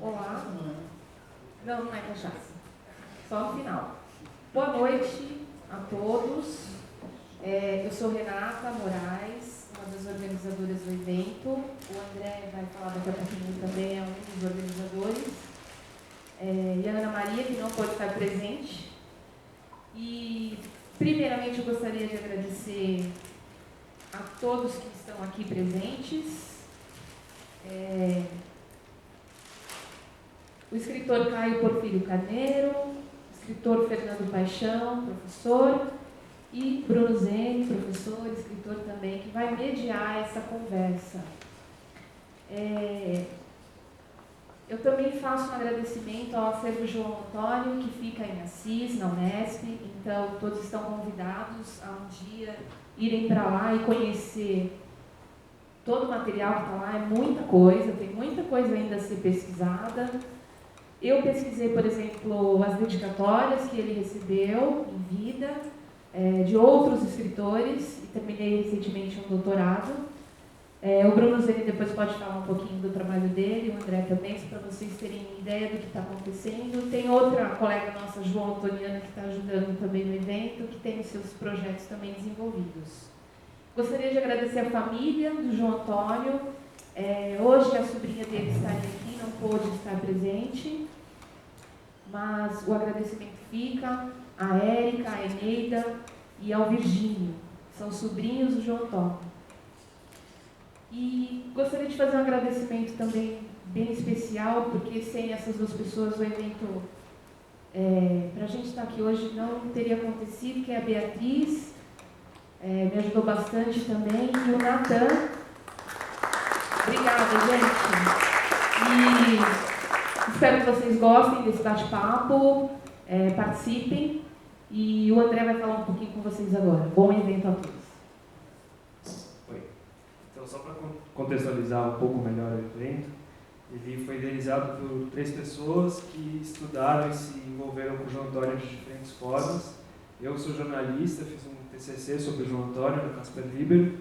Olá. Não é cachaça. Só no final. Boa noite a todos. Eu sou Renata Moraes, uma das organizadoras do evento. O André vai falar daqui a pouquinho, também é um dos organizadores. E a Ana Maria, que não pode estar presente. E, primeiramente, eu gostaria de agradecer a todos que estão aqui presentes. O escritor Caio Porfírio Carneiro, o escritor Fernando Paixão, professor, e Bruno Zeni, professor, escritor também, que vai mediar essa conversa. Eu também faço um agradecimento ao acervo João Antônio, que fica em Assis, na Unesp, então todos estão convidados a um dia irem para lá e conhecer todo o material que está lá, é muita coisa, tem muita coisa ainda a ser pesquisada. Eu pesquisei, por exemplo, as dedicatórias que ele recebeu em vida, de outros escritores, e terminei recentemente um doutorado. O Bruno Zeni depois pode falar um pouquinho do trabalho dele, o André também, para vocês terem ideia do que está acontecendo. Tem outra colega nossa, João Antoniana, que está ajudando também no evento, que tem os seus projetos também desenvolvidos. Gostaria de agradecer a família do João Antônio. Hoje a sobrinha dele está aqui, não pôde estar presente, mas o agradecimento fica a Érica, a Eneida e ao Virgínio, são sobrinhos do João Antônio. E gostaria de fazer um agradecimento também bem especial, porque sem essas duas pessoas o evento, para a gente estar aqui hoje, não teria acontecido, que é a Beatriz, me ajudou bastante também, e o Natan. Obrigada, gente. E espero que vocês gostem desse bate-papo, participem. E o André vai falar um pouquinho com vocês agora. Bom evento a todos. Oi. Então, só para contextualizar um pouco melhor o evento, ele foi idealizado por 3 pessoas que estudaram e se envolveram com o João Antônio de diferentes formas. Eu sou jornalista, fiz um TCC sobre o João Antônio, no Casper Libero,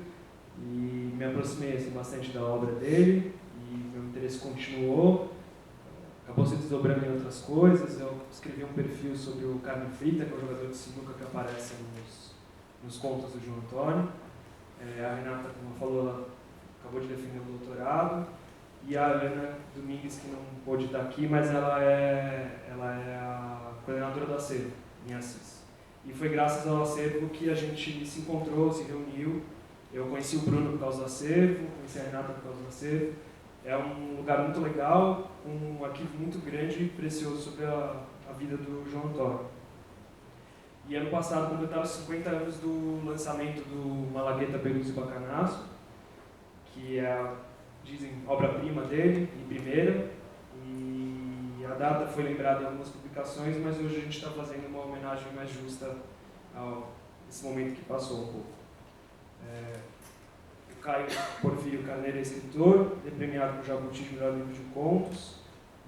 e me aproximei assim, bastante da obra dele, e meu interesse continuou, acabou se desdobrando em outras coisas. Eu escrevi um perfil sobre o Carne Frita, que é o jogador de sinuca que aparece nos contos do João Antônio. A Renata, como falou, ela acabou de defender o doutorado, e a Ana Domingues, que não pôde estar aqui, mas ela é a coordenadora do acervo em Assis. E foi graças ao acervo que a gente se encontrou, se reuniu. Eu conheci o Bruno por causa do acervo, conheci a Renata por causa do acervo. É um lugar muito legal, um arquivo muito grande e precioso sobre a vida do João Antônio. E ano passado completava 50 anos do lançamento do Malagueta, Perus e Bacanaço, que é, dizem, obra-prima dele, em primeira. E a data foi lembrada em algumas publicações, mas hoje a gente está fazendo uma homenagem mais justa a esse momento que passou um pouco. O Caio Porfírio Carneiro é escritor, é premiado com o Jabuti de melhor livro de contos,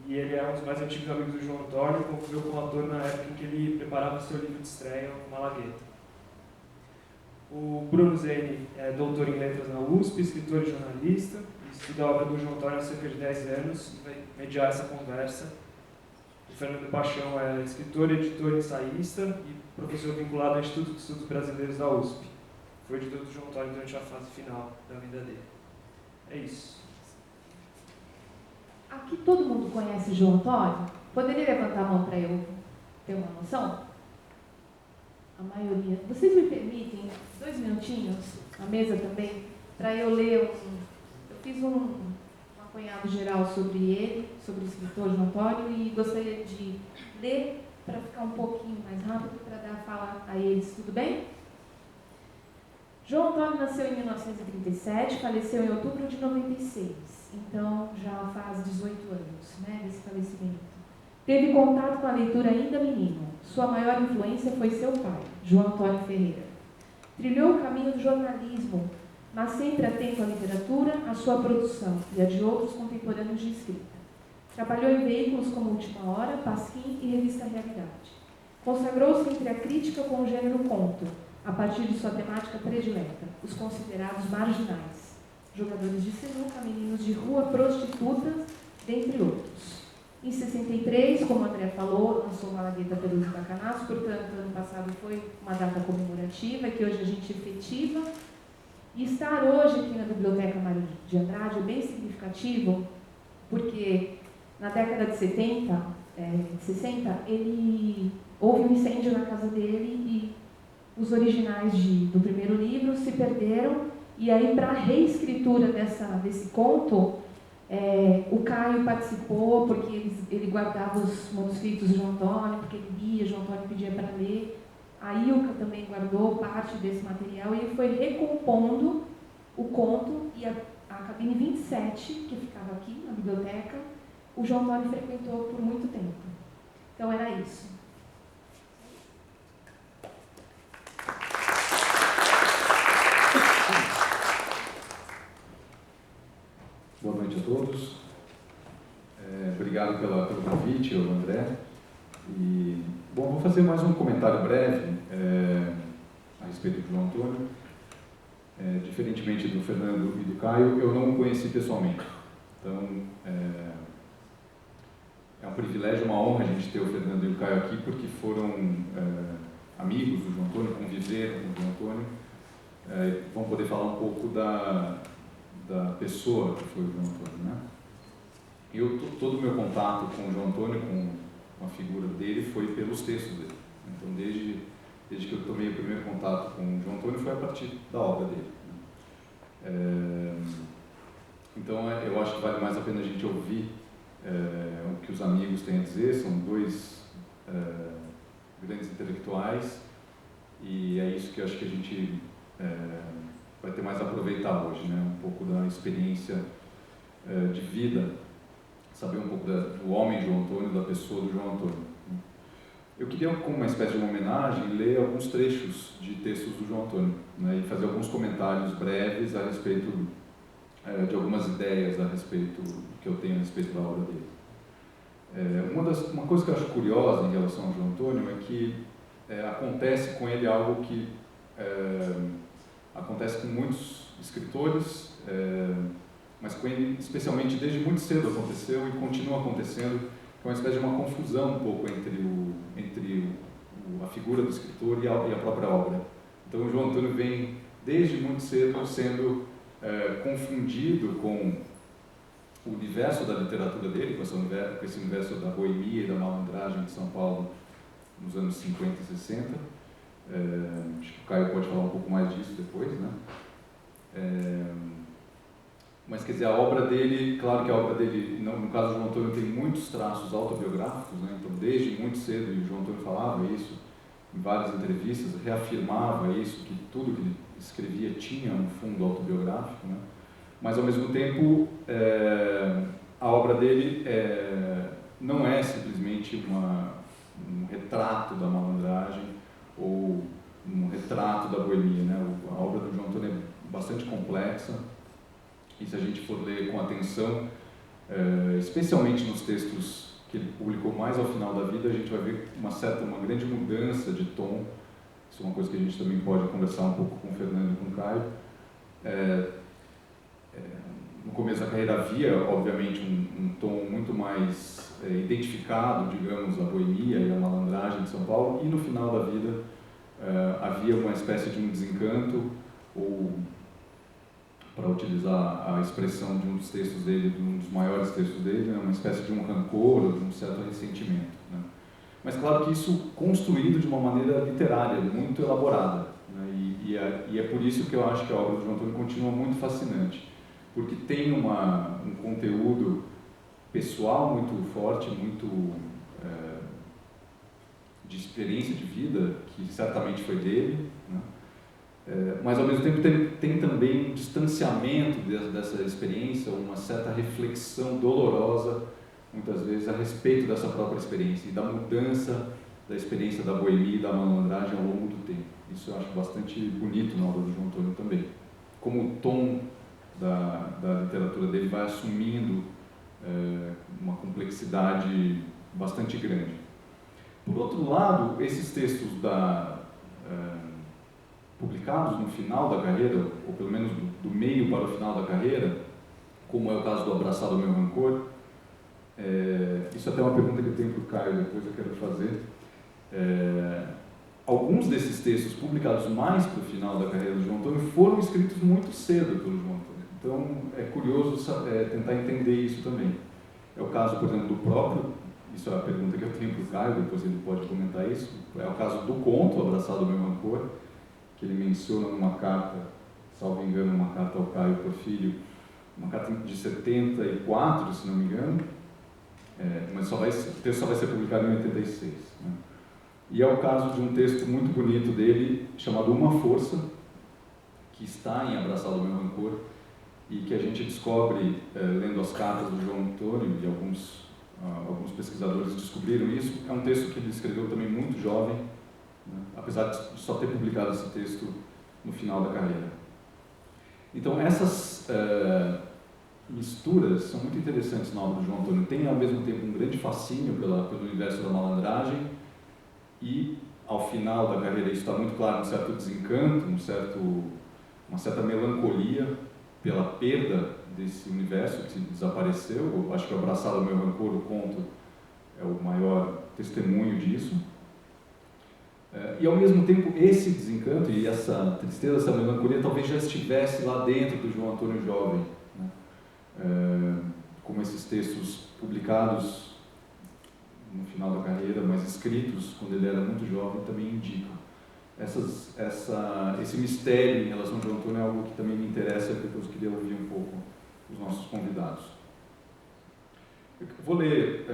e ele é um dos mais antigos amigos do João Antônio, conviveu como ator na época em que ele preparava seu livro de estreia, o Malagueta. O Bruno Zeni é doutor em letras na USP, escritor e jornalista, e estuda a obra do João Antônio há cerca de 10 anos e vai mediar essa conversa. O Fernando Paixão é escritor, editor e ensaísta e professor vinculado ao Instituto de Estudos Brasileiros da USP. Foi editor do João Antônio durante a fase final da vida dele. É isso. Aqui todo mundo conhece João Antônio? Poderia levantar a mão para eu ter uma noção? A maioria. Vocês me permitem 2 minutinhos, a mesa também, para eu ler eu fiz uma apanhado geral sobre ele, sobre o escritor João Antônio, e gostaria de ler para ficar um pouquinho mais rápido, para dar a fala a eles. Tudo bem? João Antônio nasceu em 1937, faleceu em outubro de 96, então já faz 18 anos, né, desse falecimento. Teve contato com a leitura ainda menino. Sua maior influência foi seu pai, João Antônio Ferreira. Trilhou o caminho do jornalismo, mas sempre atento à literatura, à sua produção e a de outros contemporâneos de escrita. Trabalhou em veículos como Última Hora, Pasquim e Revista Realidade. Consagrou-se entre a crítica com o gênero conto, a partir de sua temática predileta, os considerados marginais, jogadores de sinuca, meninos de rua, prostitutas, dentre outros. Em 63, como o André falou, lançou Malagueta Peru de Bacanaço, portanto, ano passado foi uma data comemorativa, que hoje a gente efetiva. E estar hoje aqui na Biblioteca Mário de Andrade é bem significativo, porque na década de 60, houve um incêndio na casa dele e os originais do primeiro livro se perderam, e aí para a reescritura desse conto, o Caio participou, porque ele guardava os manuscritos de João Antônio, porque ele lia, João Antônio pedia para ler. A Ilka também guardou parte desse material e ele foi recompondo o conto, e a cabine 27, que ficava aqui na biblioteca, o João Antônio frequentou por muito tempo. Então era isso. Boa noite a todos. Obrigado pelo convite, André. Bom, vou fazer mais um comentário breve a respeito do João Antônio. Diferentemente do Fernando e do Caio, eu não o conheci pessoalmente. Então, é um privilégio, uma honra a gente ter o Fernando e o Caio aqui, porque foram amigos do João Antônio, conviveram com o João Antônio. Vão poder falar um pouco da pessoa que foi o João Antônio, né? Todo o meu contato com o João Antônio, com a figura dele, foi pelos textos dele. Então, desde que eu tomei o primeiro contato com o João Antônio, foi a partir da obra dele, né? Então, eu acho que vale mais a pena a gente ouvir o que os amigos têm a dizer. São dois grandes intelectuais, e é isso que eu acho que a gente vai ter mais a aproveitar hoje, né? Um pouco da experiência de vida, saber um pouco do homem João Antônio, da pessoa do João Antônio. Eu queria, como uma espécie de uma homenagem, ler alguns trechos de textos do João Antônio, né? E fazer alguns comentários breves a respeito de algumas ideias a respeito que eu tenho a respeito da obra dele. Uma coisa que eu acho curiosa em relação ao João Antônio é que acontece com ele algo que acontece com muitos escritores, mas com ele, especialmente desde muito cedo, aconteceu e continua acontecendo, que é uma espécie de uma confusão um pouco entre a figura do escritor e a própria obra. Então, o João Antônio vem, desde muito cedo, sendo confundido com o universo da literatura dele, com esse universo da boemia e da malandragem de São Paulo nos anos 50 e 60. Acho que o Caio pode falar um pouco mais disso depois, né? Mas, quer dizer, a obra dele, claro que a obra dele, no caso do João Antônio, tem muitos traços autobiográficos, né? Então, desde muito cedo, e o João Antônio falava isso em várias entrevistas, reafirmava isso, que tudo que ele escrevia tinha um fundo autobiográfico, né? Mas, ao mesmo tempo, a obra dele não é simplesmente um retrato da malandragem ou um retrato da boemia, né? A obra do João Antônio é bastante complexa, e se a gente for ler com atenção, especialmente nos textos que ele publicou mais ao final da vida, a gente vai ver uma grande mudança de tom. Isso é uma coisa que a gente também pode conversar um pouco com o Fernando e com o Caio. No começo da carreira havia, obviamente, um tom muito mais identificado, digamos, a boemia e a malandragem de São Paulo, e no final da vida havia uma espécie de um desencanto, ou, para utilizar a expressão de um dos textos dele, de um dos maiores textos dele, uma espécie de um rancor, ou de um certo ressentimento, né? Mas claro que isso construído de uma maneira literária, muito elaborada, né? E é por isso que eu acho que a obra do João Antônio continua muito fascinante. porque tem um conteúdo pessoal muito forte, muito de experiência de vida, que certamente foi dele, né? Mas ao mesmo tempo tem também um distanciamento dessa experiência, uma certa reflexão dolorosa, muitas vezes, a respeito dessa própria experiência e da mudança da experiência da boemia e da malandragem ao longo do tempo. Isso eu acho bastante bonito na obra do João Antônio também. Como o tom da literatura dele vai assumindo uma complexidade bastante grande. Por outro lado, esses textos publicados no final da carreira, ou pelo menos do meio para o final da carreira, como é o caso do Abraçado ao Meu Rancor, isso até é uma pergunta que eu tenho para o Caio, depois eu quero fazer. Alguns desses textos publicados mais para o final da carreira do João Antônio foram escritos muito cedo pelo João Antônio. Então, é curioso tentar entender isso também. É o caso, por exemplo, do próprio, isso é a pergunta que eu tenho para o Caio, depois ele pode comentar isso, é o caso do conto Abraçado ao Meu Rancor, que ele menciona numa carta, salvo engano, uma carta ao Caio Porfírio, uma carta de 74, se não me engano, mas o texto só vai ser publicado em 86. Né? E é o caso de um texto muito bonito dele, chamado Uma Força, que está em Abraçado ao Meu Rancor, e que a gente descobre, lendo as cartas do João Antônio, e alguns pesquisadores descobriram isso. É um texto que ele escreveu também muito jovem, né? Apesar de só ter publicado esse texto no final da carreira. Então, essas misturas são muito interessantes na obra do João Antônio. Tem, ao mesmo tempo, um grande fascínio pelo universo da malandragem e, ao final da carreira, isso está muito claro, um certo desencanto, uma certa melancolia pela perda desse universo que desapareceu. Eu acho que o Abraçado ao Meu Rancor, o conto, é o maior testemunho disso. E, ao mesmo tempo, esse desencanto e essa tristeza, essa melancolia, talvez já estivesse lá dentro do João Antônio jovem, né? Como esses textos publicados no final da carreira, mas escritos quando ele era muito jovem, também indicam. Esse mistério em relação ao João Antônio é algo que também me interessa, e depois eu queria ouvir um pouco os nossos convidados. Eu vou ler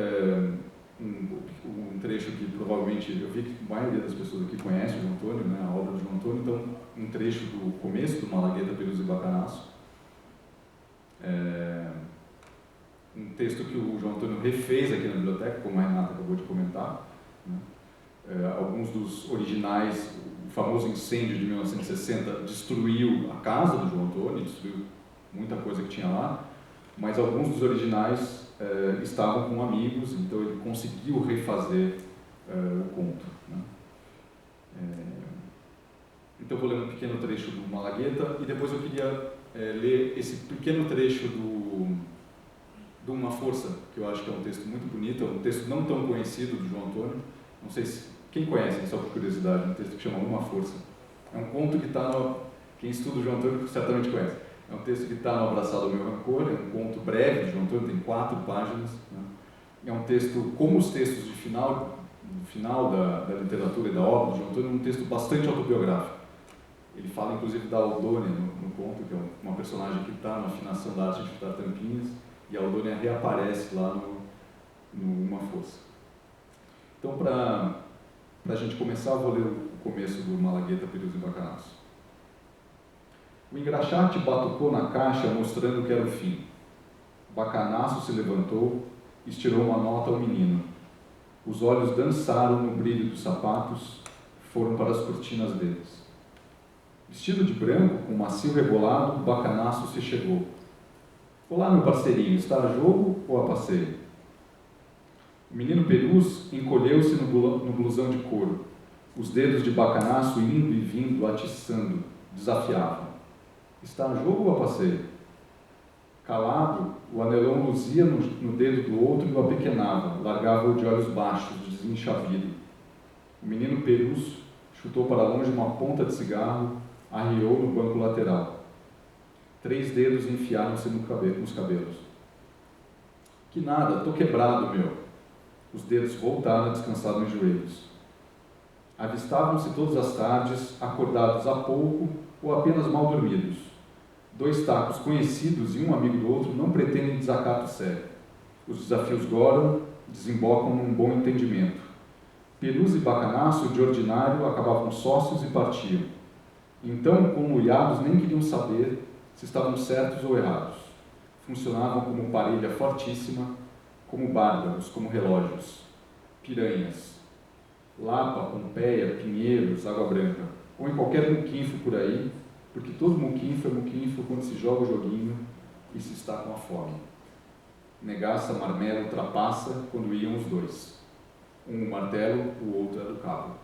um trecho que provavelmente, eu vi que a maioria das pessoas aqui conhece o João Antônio, né, a obra do João Antônio, então um trecho do começo do Malagueta, Perus e Bacanaço, um texto que o João Antônio refez aqui na biblioteca, como a Renata acabou de comentar, né? Alguns dos originais, o famoso incêndio de 1960 destruiu a casa do João Antônio, destruiu muita coisa que tinha lá, mas alguns dos originais estavam com amigos, então ele conseguiu refazer o conto, né? Então eu vou ler um pequeno trecho do Malagueta e depois eu queria ler esse pequeno trecho do Uma Força, que eu acho que é um texto muito bonito, é um texto não tão conhecido do João Antônio, não sei se quem conhece, só por curiosidade, um texto que chama Uma Força. É um conto que está quem estuda o João Antônio certamente conhece. É um texto que está no Abraçado ao Meu Rancor, é um conto breve de João Antônio, tem 4 páginas. Né? É um texto, como os textos de final da literatura e da obra do João Antônio, é um texto bastante autobiográfico. Ele fala, inclusive, da Aldônia no conto, que é uma personagem que está na afinação da arte de fitar tampinhas, e a Aldônia reaparece lá no Uma Força. Então, para a gente começar, eu vou ler o começo do Malagueta, Perus e Bacanaço. O engraxate batucou na caixa, mostrando que era o fim. Bacanaço se levantou, estirou uma nota ao menino. Os olhos dançaram no brilho dos sapatos, foram para as cortinas deles. Vestido de branco, com macio rebolado, Bacanaço se chegou. Olá, meu parceirinho, está a jogo ou a passeio? O menino Perus encolheu-se no blusão de couro. Os dedos de Bacanaço indo e vindo, atiçando, desafiavam. Está a jogo ou a passeio? Calado, o anelão luzia no dedo do outro e o apequenava, largava-o de olhos baixos, desenchavido. O menino Perus chutou para longe uma ponta de cigarro, arriou no banco lateral. 3 dedos enfiaram-se nos cabelos. Que nada, tô quebrado, meu. Os dedos voltaram a descansar nos joelhos. Avistavam-se todas as tardes, acordados há pouco ou apenas mal dormidos. Dois tacos conhecidos e um amigo do outro não pretendem desacato sério. Os desafios Goron desembocam num bom entendimento. Pelusa e Bacanaço, de ordinário, acabavam sócios e partiam. Então, conluiados, nem queriam saber se estavam certos ou errados. Funcionavam como parelha fortíssima, como bárbaros, como relógios. Piranhas. Lapa, Pompeia, Pinheiros, Água Branca. Ou em qualquer muquinfo por aí, porque todo muquinfo é muquinfo quando se joga o joguinho e se está com a fome. Negaça, marmelo, trapaça, quando iam os dois. Um o martelo, o outro era o cabo.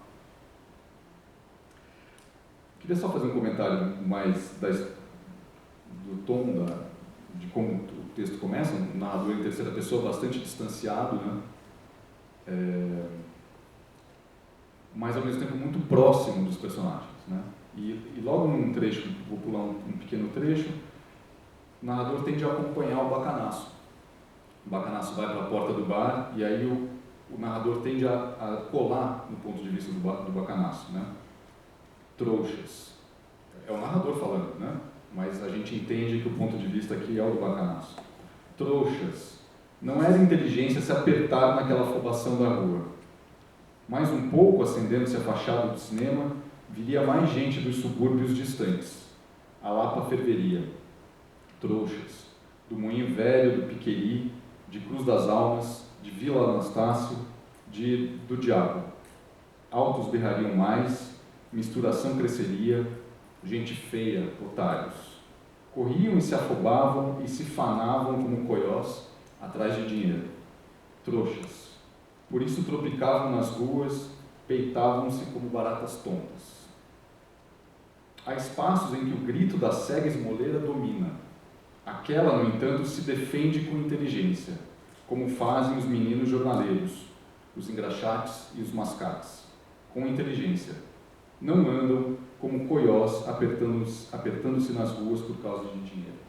Queria só fazer um comentário mais do tom de como o texto começa, um narrador em terceira pessoa bastante distanciado, né? Mas ao mesmo tempo muito próximo dos personagens, né? E logo num trecho, vou pular um pequeno trecho, o narrador tende a acompanhar o Bacanaço. O Bacanaço vai para a porta do bar e aí o narrador tende a colar no ponto de vista do Bacanaço, né? Trouxas. É o narrador falando, né? Mas a gente entende que o ponto de vista aqui é o do Bacanaço. Trouxas. Não era inteligência se apertar naquela afobação da rua. Mais um pouco, acendendo-se a fachada do cinema, viria mais gente dos subúrbios distantes. A Lapa ferveria. Trouxas. Do Moinho Velho, do Piqueri, de Cruz das Almas, de Vila Anastácio, do Diabo. Altos berrariam mais, misturação cresceria, gente feia, otários. Corriam e se afobavam e se fanavam como coiós atrás de dinheiro. Trouxas. Por isso tropicavam nas ruas, peitavam-se como baratas tontas. Há espaços em que o grito da cega esmoleira domina. Aquela, no entanto, se defende com inteligência, como fazem os meninos jornaleiros, os engraxates e os mascates, com inteligência. Não andam como coiós apertando-se nas ruas por causa de dinheiro.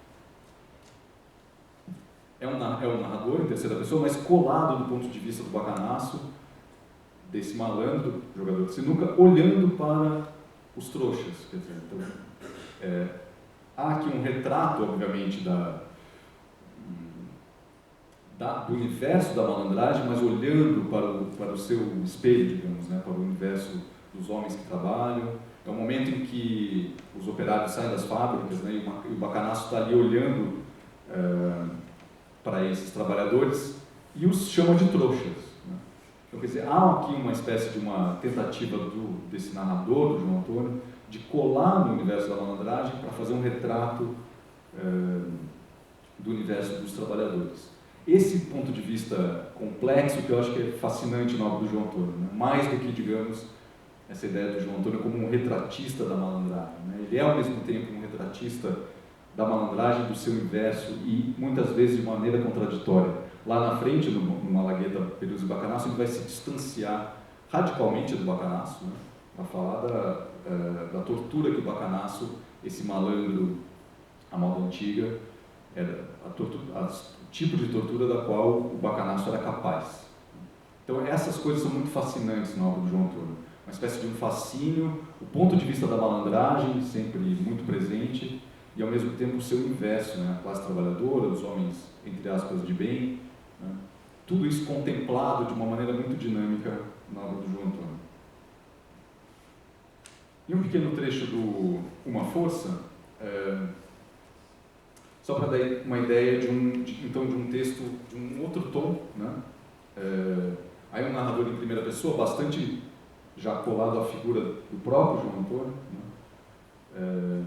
É um narrador em terceira pessoa, mas colado do ponto de vista do Bacanaço, desse malandro, jogador de sinuca, olhando para os trouxas. Quer dizer, então, há aqui um retrato, obviamente, do universo da malandragem, mas olhando para o seu espelho, digamos, né, para o universo dos homens que trabalham. É um momento em que os operários saem das fábricas, né, e o Bacanaço está ali olhando para esses trabalhadores e os chama de trouxas. Né? Então, quer dizer, há aqui uma espécie de uma tentativa desse narrador, do João Antônio, de colar no universo da malandragem para fazer um retrato do universo dos trabalhadores. Esse ponto de vista complexo que eu acho que é fascinante na obra do João Antônio, né? Mais do que, digamos, essa ideia do João Antônio como um retratista da malandragem. Né? Ele é, ao mesmo tempo, um retratista da malandragem, do seu universo e, muitas vezes, de maneira contraditória. Lá na frente, no Malagueta, Pelusa e Bacanaço, ele vai se distanciar radicalmente do Bacanaço, né? Vai falar da tortura que o Bacanaço, esse malandro, a moda antiga, era o tipo de tortura da qual o Bacanaço era capaz. Então, essas coisas são muito fascinantes na obra do João Antônio. Uma espécie de um fascínio, o ponto de vista da malandragem, sempre muito presente, e ao mesmo tempo o seu universo, né? A classe trabalhadora, os homens, entre aspas, de bem, né? Tudo isso contemplado de uma maneira muito dinâmica na obra do João Antônio. E um pequeno trecho do Uma Força, só para dar uma ideia de um texto de um outro tom, né? Aí um narrador em primeira pessoa, bastante já colado à figura do próprio João Antônio, né?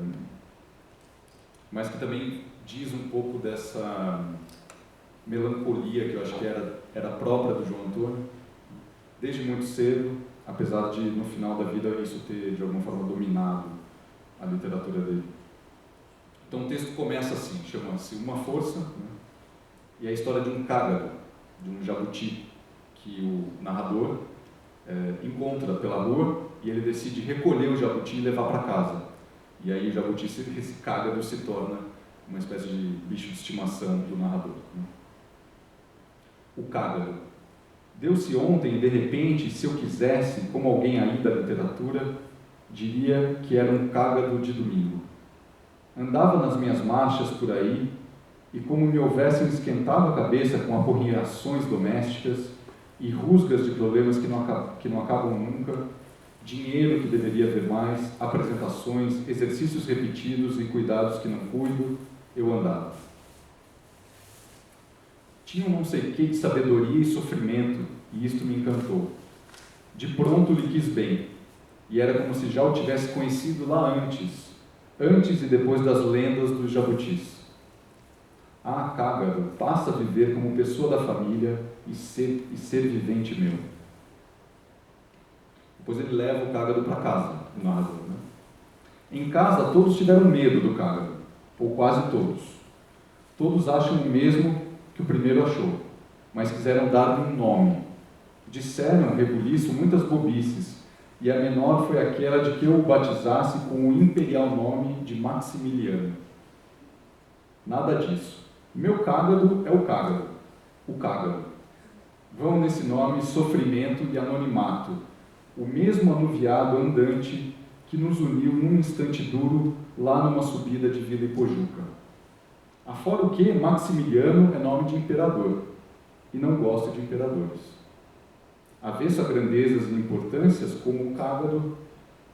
Mas que também diz um pouco dessa melancolia que eu acho que era própria do João Antônio, desde muito cedo, apesar de, no final da vida, isso ter, de alguma forma, dominado a literatura dele. Então o texto começa assim, chama-se Uma Força, né? E é a história de um cágado, de um jabuti, que o narrador encontra pela rua e ele decide recolher o jabuti e levar para casa. E aí o jabuti, esse cágado, se torna uma espécie de bicho de estimação do narrador, né? O cágado. Deu-se ontem, de repente, se eu quisesse, como alguém aí da literatura, diria que era um cágado de domingo. Andava nas minhas marchas por aí, e como me houvessem esquentado a cabeça com aporreações domésticas e rusgas de problemas que não acabam nunca, dinheiro que deveria haver mais, apresentações, exercícios repetidos e cuidados que não cuido, eu andava. Tinha um não sei que de sabedoria e sofrimento, e isto me encantou. De pronto lhe quis bem, e era como se já o tivesse conhecido lá antes e depois das lendas dos jabutis. Ah, Cágado, passa a viver como pessoa da família e ser vivente meu. Depois ele leva o Cágado para casa, o narrador, né? Em casa, todos tiveram medo do Cágado, ou quase todos. Todos acham o mesmo que o primeiro achou, mas quiseram dar-lhe um nome. Disseram, rebuliço, muitas bobices, e a menor foi aquela de que eu o batizasse com o imperial nome de Maximiliano. Nada disso. Meu Cágado é o Cágado. Vão nesse nome sofrimento e anonimato, o mesmo anuviado andante que nos uniu num instante duro lá numa subida de Vila Ipojuca. Afora o que, Maximiliano é nome de imperador, e não gosto de imperadores. Avesso a grandezas e importâncias, como o Cágado,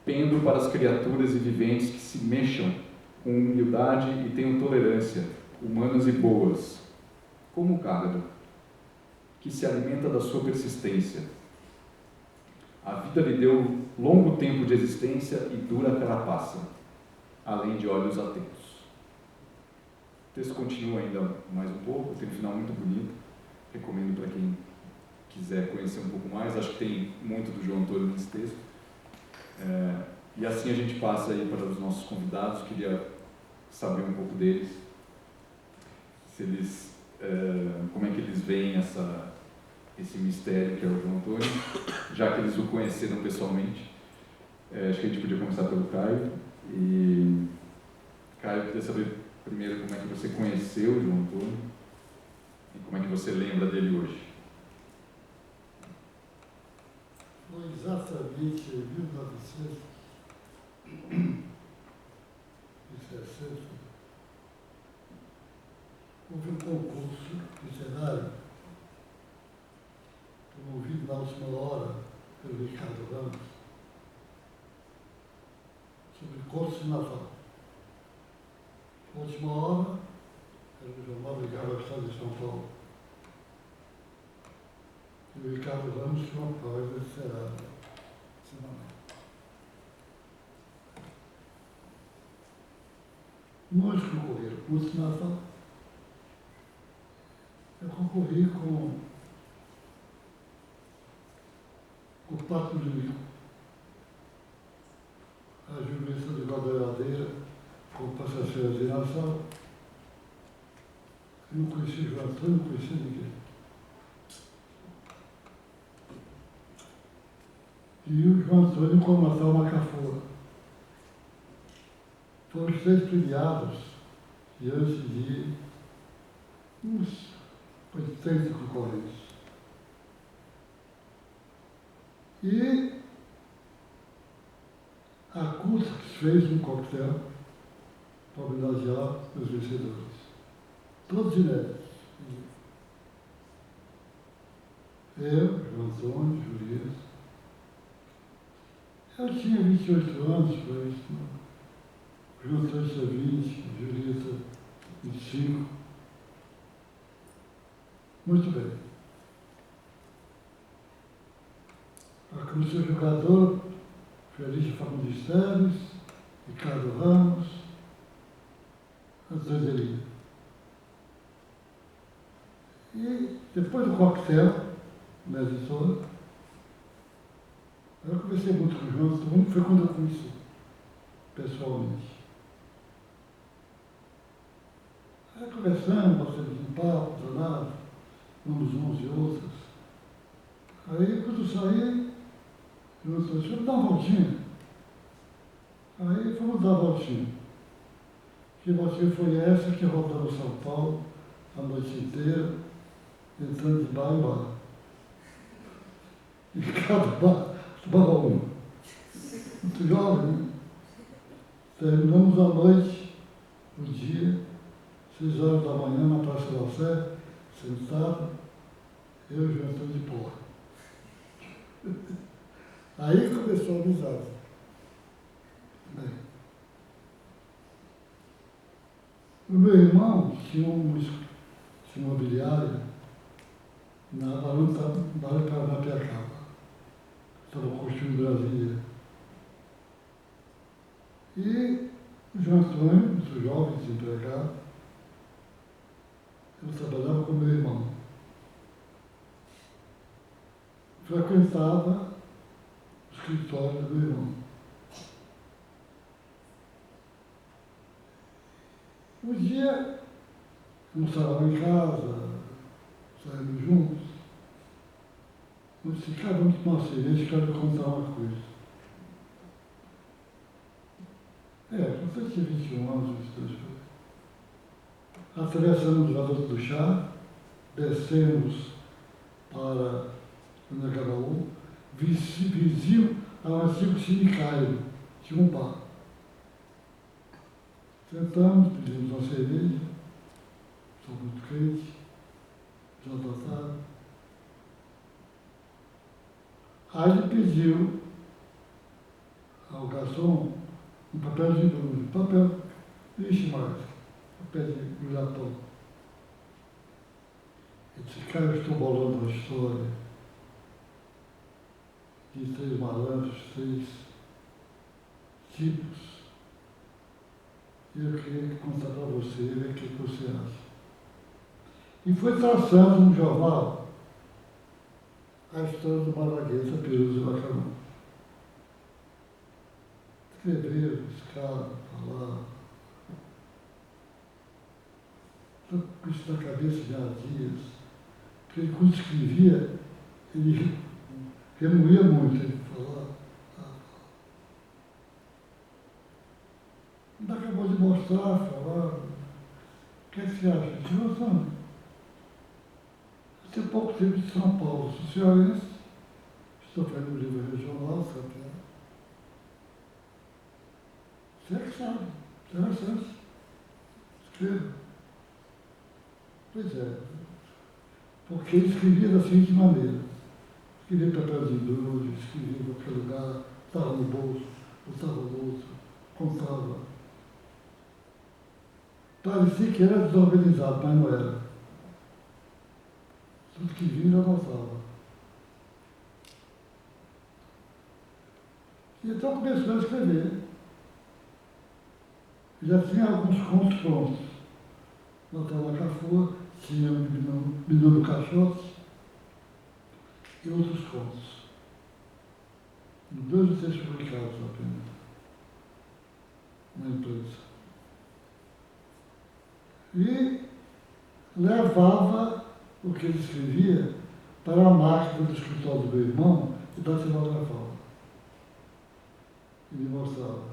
pendo para as criaturas e viventes que se mexam com humildade e tenham tolerância, humanas e boas, como o Cágado, que se alimenta da sua persistência. A vida lhe deu longo tempo de existência e dura carapaça, além de olhos atentos. O texto continua ainda mais um pouco, tem um final muito bonito, recomendo para quem quiser conhecer um pouco mais, acho que tem muito do João Antônio nesse texto. E assim a gente passa aí para os nossos convidados, queria saber um pouco deles, se eles, como é que eles veem esse mistério que é o João Antônio, já que eles o conheceram pessoalmente. Acho que a gente podia começar pelo Caio. E, Caio, eu queria saber primeiro como é que você conheceu o João Antônio e como é que você lembra dele hoje. Foi exatamente em 1960, houve um concurso literário promovido na última hora pelo Ricardo Ramos sobre contos de Natal. A última hora era o jornal ligado ao Estado de São Paulo. E o Ricardo Ramos tinha uma prosa literária semanal. Nós concorreram com o Natal. Eu concorri com o Pato de Mico, a Juventude de Valdeiradeira, com o passageiro de Natal. Eu não conhecia João Antônio, não conhecia ninguém. E o João Antônio com o Natal Macafora. Foram os três premiados diante de uns 80 concorrentes. E a CUT fez um coquetel para homenagear os vencedores. Todos inéditos. Eu, João Antônio, Julieta. Eu tinha 28 anos para isso. João Antônio tinha 20, Julieta 25. Muito bem. Como seu jogador, Feliz Fagundes Teles, Ricardo Ramos, Antônio Zeria. E depois do coquetel, na editora, eu conversei muito com o João Antônio, foi quando eu conheci pessoalmente. Aí conversamos, batemos um papo, danado, vamos uns e outros. Aí quando eu saí, eu disse, deixa eu dar uma voltinha. Aí fomos dar uma voltinha. Que voltinha foi essa que rodamos São Paulo a noite inteira, entrando de bar em bar. E cada bar tomava uma. Muito jovem, né? Terminamos a noite Um dia, 6 horas da manhã, na Praça da Sé, sentado, eu e o Antônio de Porra. Aí começou a amizade. Bem, o meu irmão tinha uma imobiliária na Barão Paranapiacaba. Estava construindo Brasília. E o João Antônio, muito jovem, desempregado, eu trabalhava com meu irmão. Frequentava o escritório do meu irmão. Um dia, almoçávamos em casa, saímos juntos. Eu disse, cara, vamos tomar uma cerveja, quero lhe contar uma coisa. Você tinha 21 anos, 22 anos. Atravessamos o Viaduto do Chá, descemos para o Anhangabaú, vizinho ao antigo Cine tinha um bar. Sentamos, pedimos uma cerveja, sou muito quente, já datado. Aí ele pediu ao garçom um papel de embrulho, papel, vixe mais, papel de latão. Ele disse, cara, eu estou bolando uma história de 3 malandros, 3 tipos. E eu queria contar para você, ver o que você acha. E foi traçando no jornal a história do Malagueta, Peruso e Macarrão. Escrever, escala, falar. Estou com isso na cabeça já há dias. Porque quando escrevia, ele remoía muito, ele falava. Ainda acabou de mostrar, falar. O que é que você acha? Eu disse, Rosana, eu tenho pouco tempo de São Paulo, sou cearense, estou fazendo um livro regional, sabe? Você é que sabe, interessante. Escreva. Pois é, porque ele escrevia da seguinte maneira. Escrevia papel de embrulho, escrevia em qualquer lugar, estava no bolso, botava no outro, contava. Parecia que era desorganizado, mas não era. Tudo que vinha, anotava. E então começou a escrever. Já tinha alguns contos prontos. Notava Cafua, tinha o Menino do Caixote e outros contos. 2 ou 3 publicados apenas, na empresa. E levava o que ele escrevia para a máquina do escritório do meu irmão e datilografava. E me mostrava.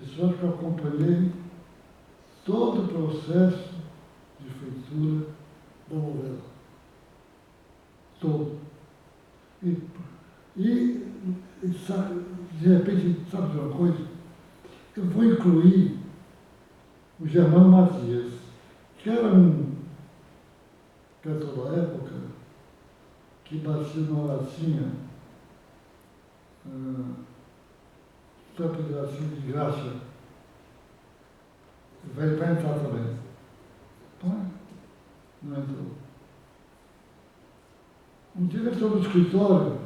Isso é que eu acompanhei todo o processo de feitura da novela. Todo. E de repente, sabe de uma coisa? Eu vou incluir o Germano Matias, que era um cantor da época, que batia numa latinha, tampa de latinha de graxa. Vai entrar também. Não entrou. Um dia ele entrou no escritório